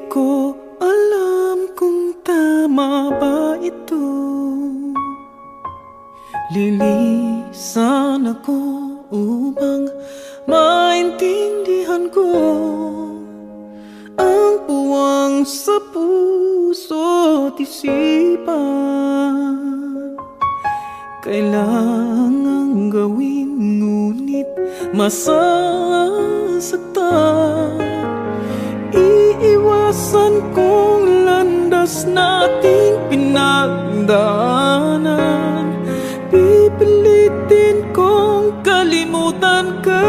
ko alam kung tama ba ito. Lilisan ako upang maintindihan ko ang puwang sa puso't isipan. Kailangang gawin ngunit masasaktan. Iiwasan kong landas nating pinagdaanan. Pipilitin kong kalimutan ka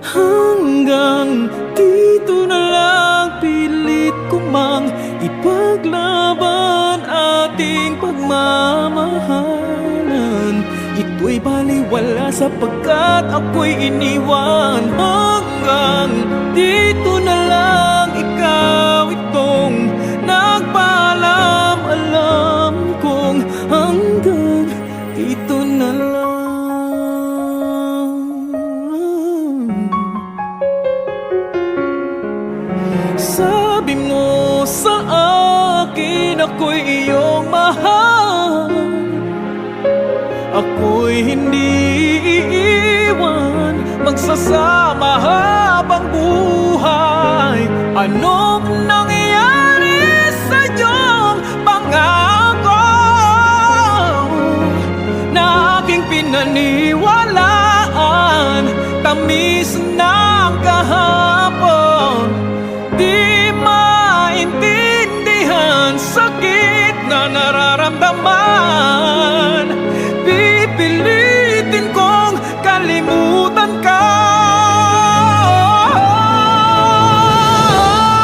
hanggang dito na lang. Pilit ko mang ipaglaban ating pagmamahalan. Ito'y baliwala sapagkat ako'y iniwan. Hanggang dito na lang, ikaw itong nagpaalam. Alam kong hanggang dito na lang. Sabi mo sa akin ako'y iyong mahal. Ako'y hindi iiwan, magsasama habang buhay. Anong nangyari sa iyong pangako na aking pinaniwalaan? Tamis ng kahapon, di maintindihan sakit na nararamdaman. Pipilitin kong kalimutan ka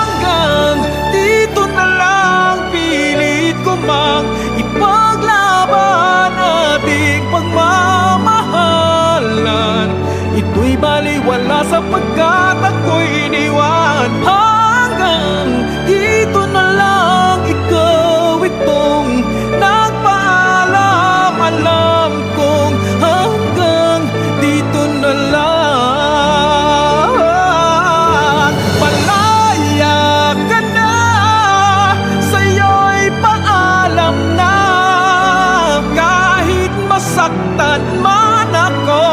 hanggang dito na lang. Pilit ko mang ipaglaban ating pagmamahalan. Ito'y baliwala sapagkat ako'y iniwan. Hanggang dito na lang, ikaw itong nagpaalam. Alam kong hanggang dito na lang. Malaya ka na, sa'yo'y paalam na. Kahit masaktan man ako,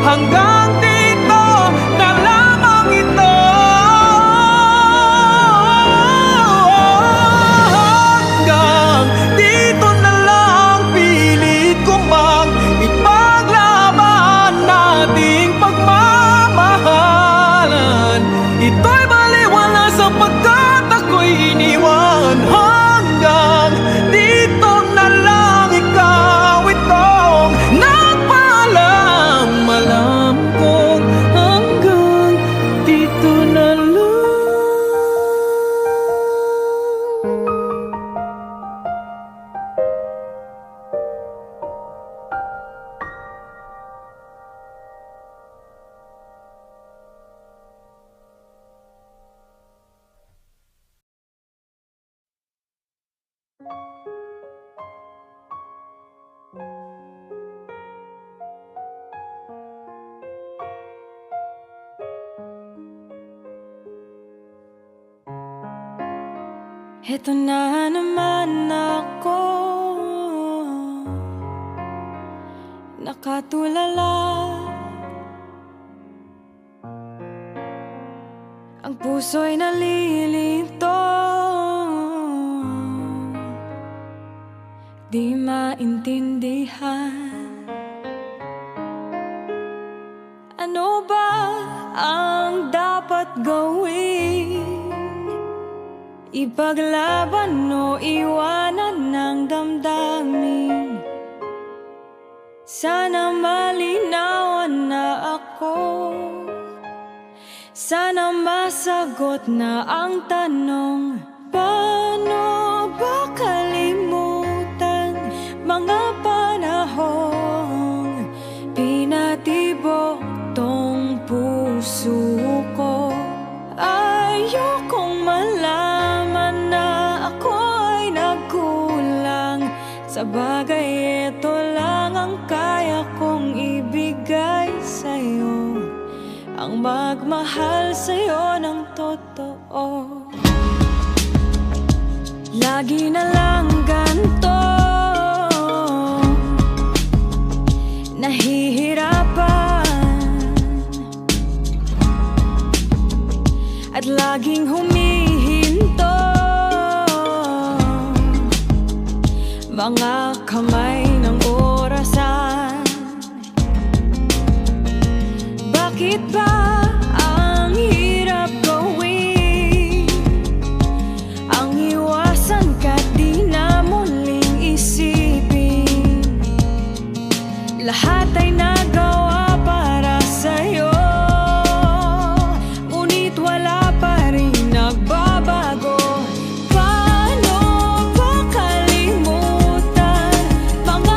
hanggang dito na lamang ito. Hanggang dito na lang, pilit ko mang ipaglaban nating pagmamahalan. Ito'y baliwala sapagkat ako'y iniwan. Hanggang dito na lang, ikaw itong nagpaalam. Alam kong hanggang dito na lang. Eto na naman ako, nakatulala. Ang puso'y nalilito, di maintindihan. Ano ba ang dapat gawin? Ipaglaban o iwanan ng damdamin? Sana malinawan na ako, sana masagot na ang tanong. Paano ba kalimutan mga panahong pinatibok tong puso ko? Ayokong malaman na ako ay nagkulang. Sa bagay, ito lang ang kaya kong ibigay sa'yo. Ang magmahal sa'yo ng totoo. Lagi na lang ganito, nahihirapan at laging humihinto, mga kamay ng orasan. Bakit ba ang hirap gawin? Ang iwasan ka di na muling isipin. Lahat ay nagawa para sa'yo, ngunit wala pa rin nagbabago. Paano ba kalimutan mga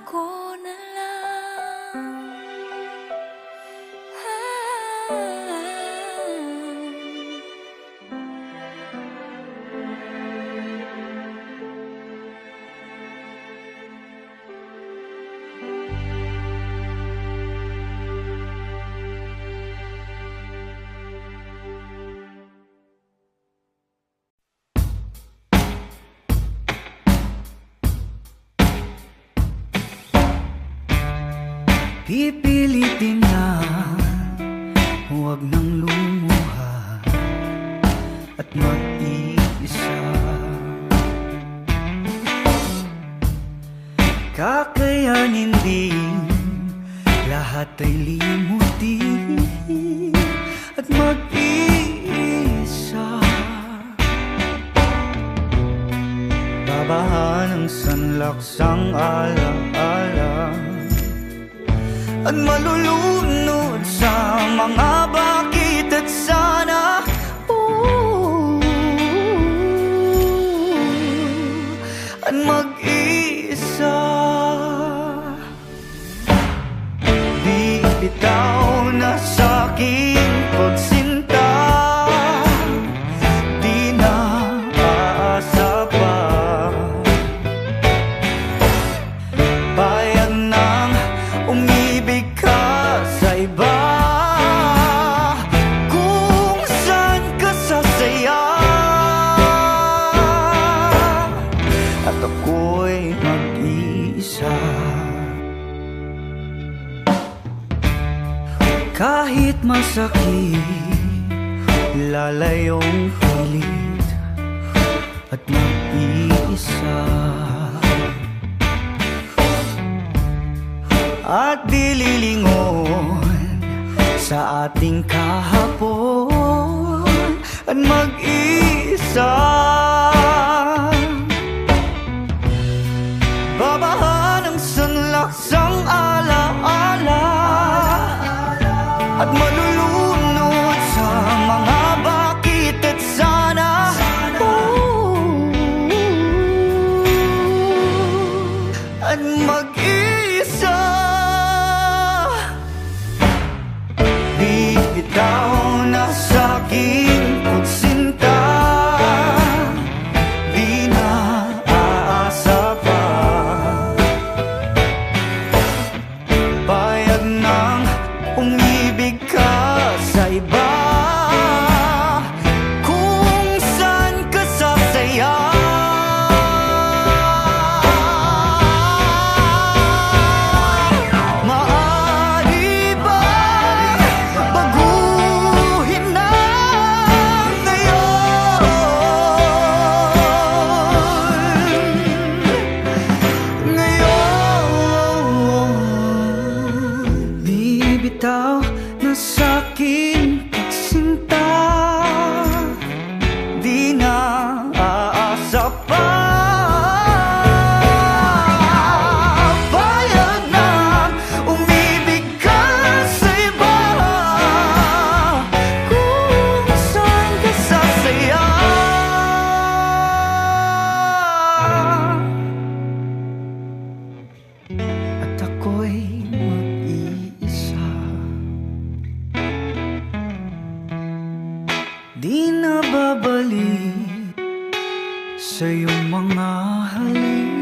ako na lang. Pipilitin na huwag nang lumuha at mag-iisa. Kakayanin din lahat ay limutin at mag-iisa. Babahan ang sanlaksang ala-ala at malulunod sa mga bakit at sana. At mag-isa. Di bitaw na sa'king pagsinta, di na aasa pa. Payag nang umibig ka sa iba, kung saan ka sasaya, at ako'y mag-iisa. Kahit masakit, lalayong pilit at mag-iisa. At dililingon sa ating kahapon at mag-isa. Babahan ang sanlaksang ala-ala at malulunod sa mga bakit at sana. At mag-isa. Di bitaw na sa'king pagsinta, di na aasa pa. Payag nang umibig ka sa iba, kung saan ka sasaya. Maaari ba baguhin na ngayon? Di bitaw na sa'king pagsinta, di na aasa pa. Payag na umibig ka sa iba, kung saan ka sasaya. At ako'y mag-iisa. Di na babalik sa iyong mga halik.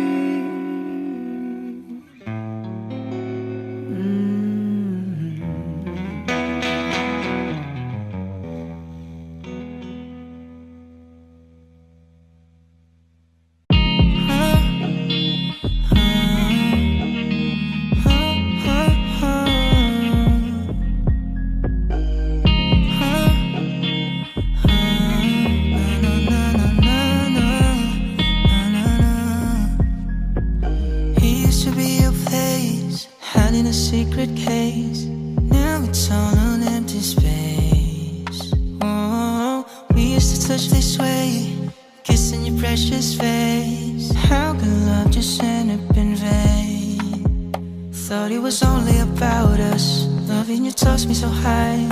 In a secret case, now it's all an empty space. Oh, we used to touch this way, kissing your precious face. How could love just end up in vain? Thought it was only about us. Loving you touched me so high.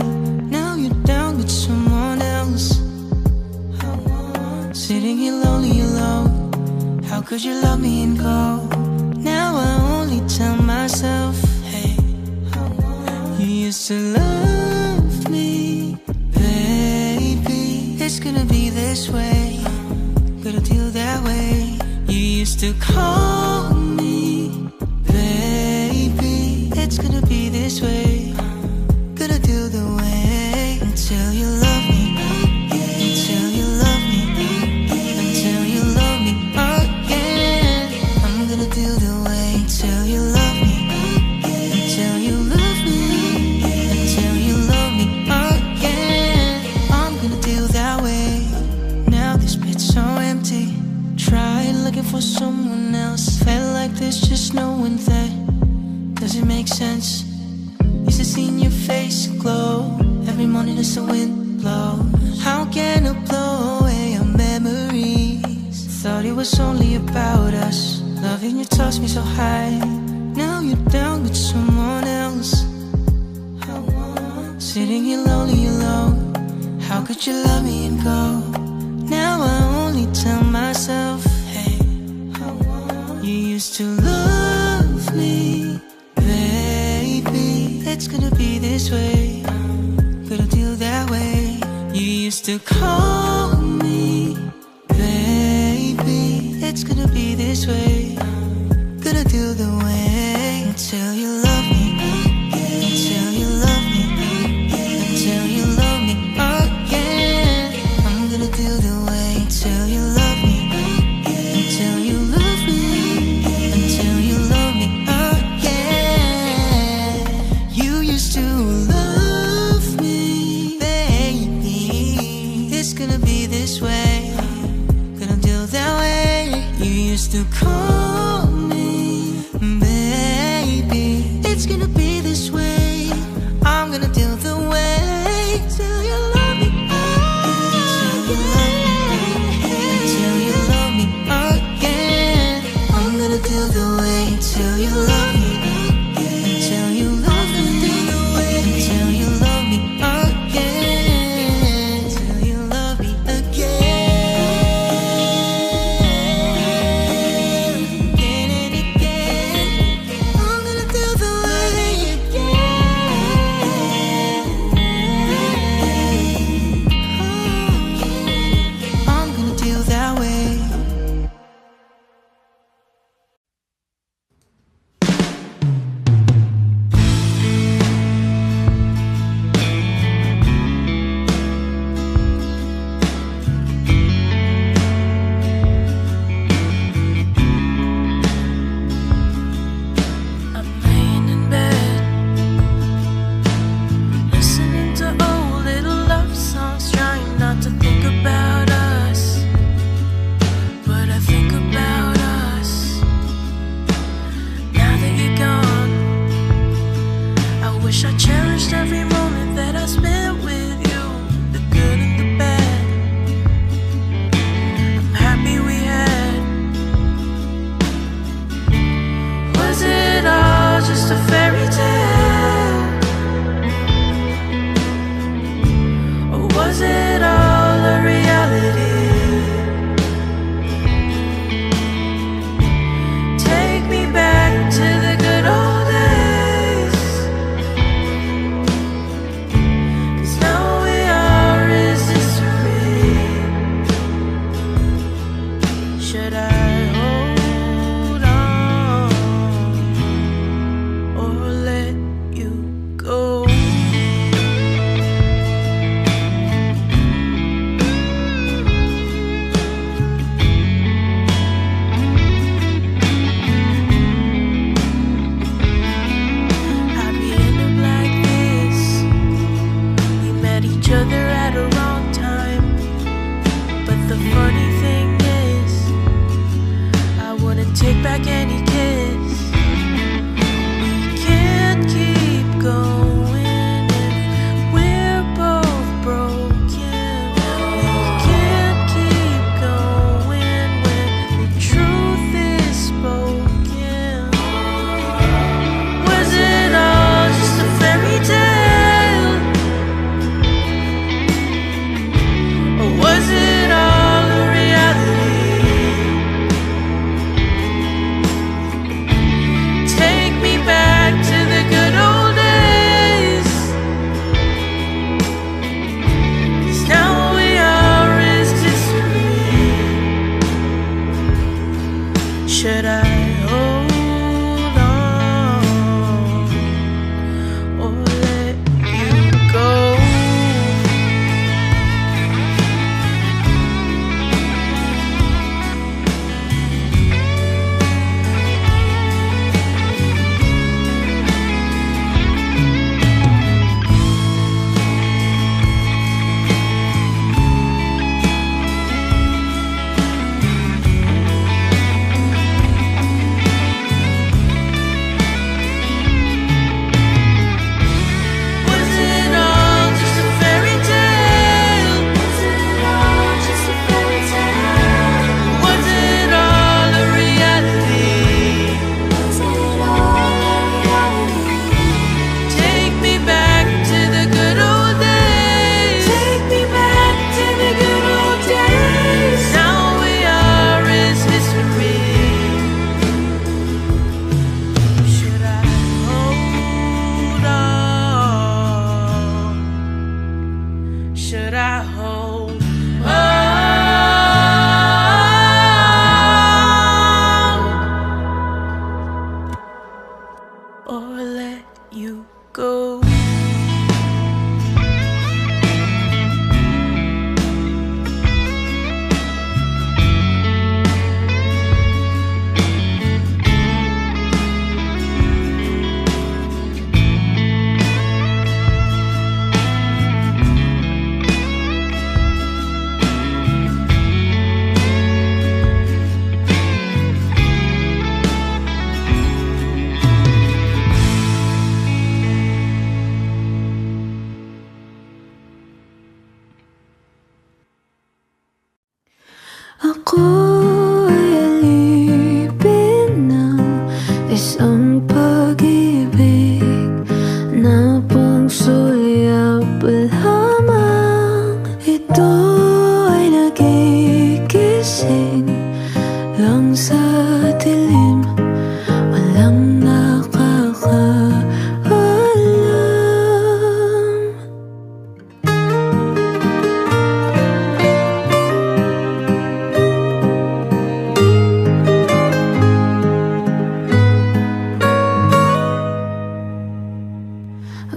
Now you're down with someone else. Sitting here lonely alone. How could you love me and go? Now I only tell it's gonna be this way. Gonna do the way until you love me, until you love me, until you love me again. I'm gonna do the way until you love me, until you love me, until you love me again. I'm gonna do that way. Now this bit's so empty. Tried looking for someone else. Felt like there's just no one there. Does it make sense? Used to see your face glow every morning as the wind blows. How can I blow away your memories? Thought it was only about us. Loving you tossed me so high. Now you're down with someone else. Sitting here lonely alone. How could you love me and go? Now I only tell myself, hey, you used to love me, baby. It's gonna be this way. Gonna do that way. You used to call me, baby. It's gonna be this way. Gonna do the way until you love me, until you love me, until you love me again. I'm gonna do the way until you love me, until you love me, until you love me again. You used to love me, baby. It's gonna be this way. Gonna do that way. You used to call me, baby. or let you go. Ako ay alipin ng isang pag-ibig na pangsulyap lamang. Ito ay nagigising lang sa dilim, walang nakakaalam.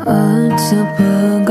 At sa pag